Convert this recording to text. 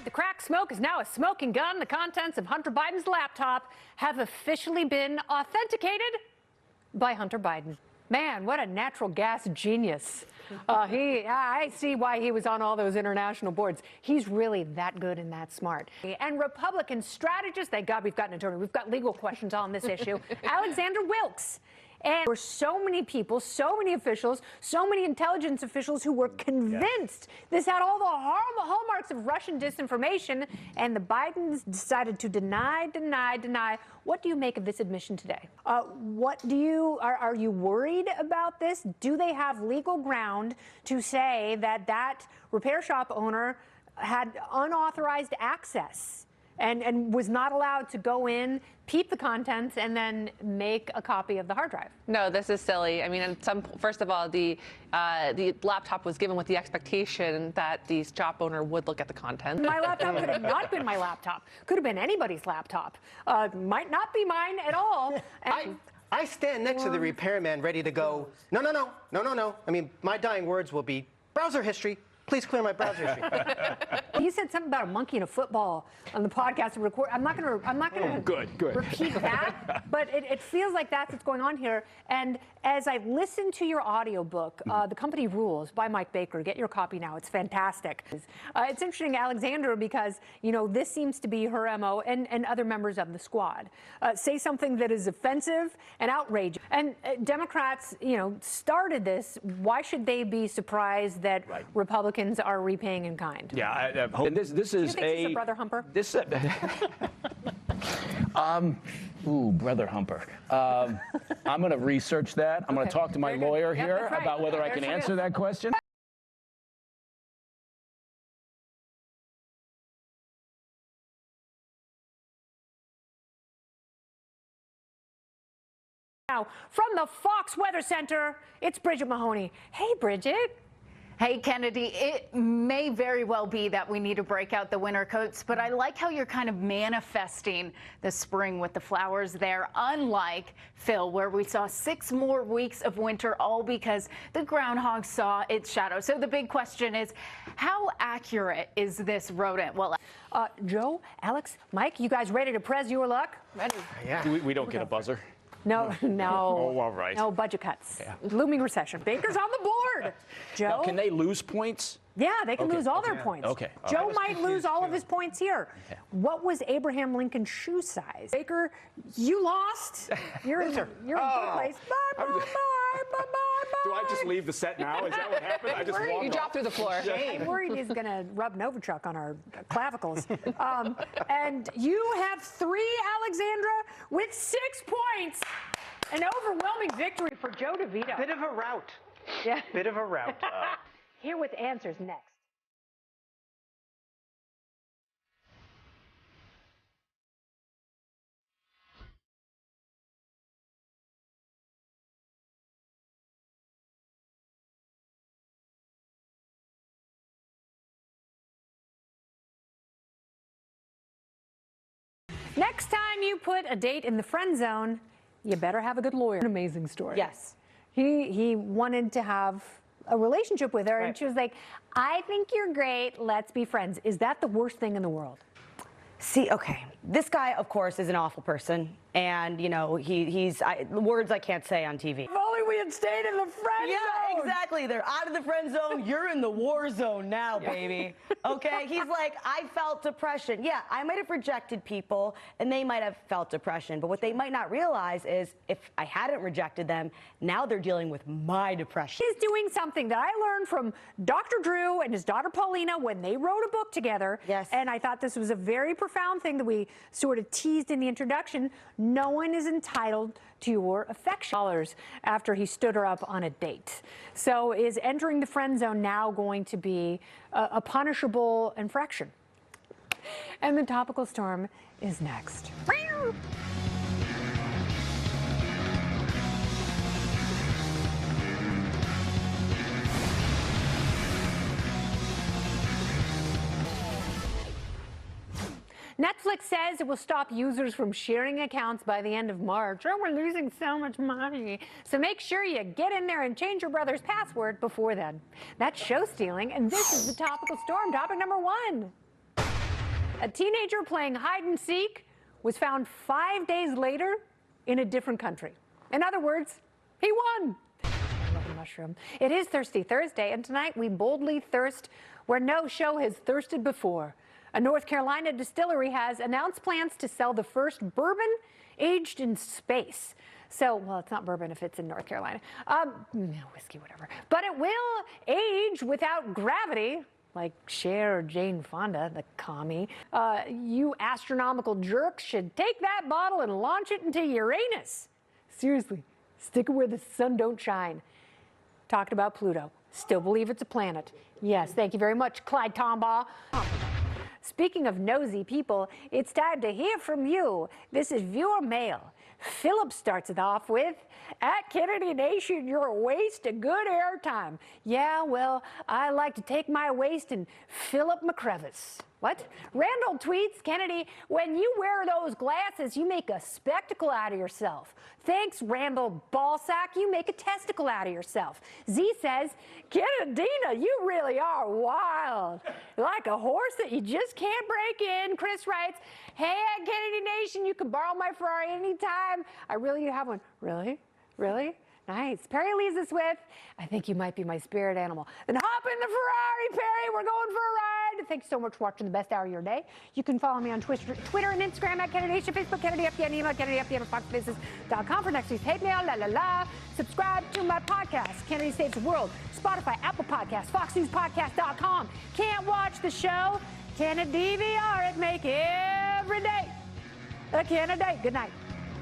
right, the crack smoke is now a smoking gun. The contents of Hunter Biden's laptop have officially been authenticated by Hunter Biden. Man, what a natural gas genius. I see why he was on all those international boards. He's really that good and that smart. And Republican strategist, thank God we've got an attorney. We've got legal questions on this issue. Alexandra Wilkes. And there were so many people, so many officials, so many intelligence officials who were convinced this had all the hallmarks of Russian disinformation, and the Bidens decided to deny. What do you make of this admission today? Are you worried about this? Do they have legal ground to say that that repair shop owner had unauthorized access and was not allowed to go in, peep the contents, and then make a copy of the hard drive? No, this is silly. I mean, first of all, the laptop was given with the expectation that the shop owner would look at the content. My laptop could have not been my laptop. Could have been anybody's laptop. Might not be mine at all. I stand next to the repairman ready to go, no. I mean, my dying words will be, browser history. Please clear my browser history. You said something about a monkey and a football on the podcast and record. I'm not gonna good. repeat that, but it feels like that's what's going on here. And as I listened to your audiobook, The Company Rules by Mike Baker, get your copy now. It's fantastic. It's interesting, Alexandra, because, you know, this seems to be her MO and other members of the squad. Say something that is offensive and outrageous. And Democrats, you know, started this. Why should they be surprised that Republicans are repaying in kind? Yeah, and this is Do you think this is a brother humper? Brother humper. I'm going to research that. I'm going to talk to my lawyer here about whether I can answer that question. Now, from the Fox Weather Center, it's Brigit Mahoney. Hey, Brigit. Hey, Kennedy, it may very well be that we need to break out the winter coats, but I like how you're kind of manifesting the spring with the flowers there, unlike Phil, where we saw 6 more weeks of winter, all because the groundhog saw its shadow. So the big question is, how accurate is this rodent? Well, Joe, Alex, Mike, you guys ready to press your luck? ready. Yeah. We don't get a buzzer. No. Oh, all right. No budget cuts. Yeah. Looming recession. Baker's on the board. Joe. Now, can they lose points? Yeah, they can lose all their points. Okay. Joe might lose all of his points here. Okay. What was Abraham Lincoln's shoe size? Baker, you lost. You're in good place. Bye. Do I just leave the set now? Is that what happened? I just walk You off. dropped through the floor. I'm worried he's going to rub Novichok on our clavicles. And you have 3, Alexandra, with 6 points. An overwhelming victory for Joe DeVito. Bit of a rout. Yeah. Bit of a rout. Here with answers next. Next time you put a date in the friend zone, you better have a good lawyer. An amazing story. Yes. He wanted to have a relationship with her, and she was like, I think you're great, let's be friends. Is that the worst thing in the world? See, okay, this guy, of course, is an awful person, and, you know, he's words I can't say on TV. If only we had stayed in the friend zone. Yeah, exactly. They're out of the friend zone. You're in the war zone now, baby. Okay? He's like, I felt depression. Yeah, I might have rejected people, and they might have felt depression. But what they might not realize is if I hadn't rejected them, now they're dealing with my depression. He's doing something that I learned from Dr. Drew and his daughter Paulina when they wrote a book together. Yes. And I thought this was a very profound thing that we sort of teased in the introduction. No one is entitled to your affection. After he stood her up on a date. So is entering the friend zone now going to be a punishable infraction? And the topical storm is next. Netflix says it will stop users from sharing accounts by the end of March. Oh, we're losing so much money. So make sure you get in there and change your brother's password before then. That's show stealing, and this is the topical storm. Topic number 1. A teenager playing hide and seek was found 5 days later in a different country. In other words, he won. I love a mushroom. It is Thirsty Thursday, and tonight we boldly thirst where no show has thirsted before. A North Carolina distillery has announced plans to sell the first bourbon aged in space. So, well, it's not bourbon if it's in North Carolina. Whiskey, whatever. But it will age without gravity, like Cher or Jane Fonda, the commie. You astronomical jerks should take that bottle and launch it into Uranus. Seriously, stick it where the sun don't shine. Talked about Pluto. Still believe it's a planet. Yes, thank you very much, Clyde Tombaugh. Speaking of nosy people, it's time to hear from you. This is viewer mail. Philip starts it off with, at Kennedy Nation, you're a waste of good airtime. Yeah, well, I like to take my waste and fill up my crevice. What? Randall tweets, Kennedy, when you wear those glasses, you make a spectacle out of yourself. Thanks, Randall Ballsack, you make a testicle out of yourself. Z says, Kennedina, you really are wild. Like a horse that you just can't break in. Chris writes, hey, at Kennedy Nation, you can borrow my Ferrari anytime. I really have one. Really? Really? Nice. Perry leaves us with, I think you might be my spirit animal. Then hop in the Ferrari, Perry. We're going for a ride. Thanks so much for watching the best hour of your day. You can follow me on Twitter and Instagram at Kennedy Nation, Facebook, Kennedy FDN, email KennedyFDN@FoxBusiness.com for next week's hate mail. La la la. Subscribe to my podcast, Kennedy Saves the World, Spotify, Apple Podcasts, FoxNewsPodcast.com. Can't watch the show? Kennedy DVR it. Make every day a Kennedy. Good night.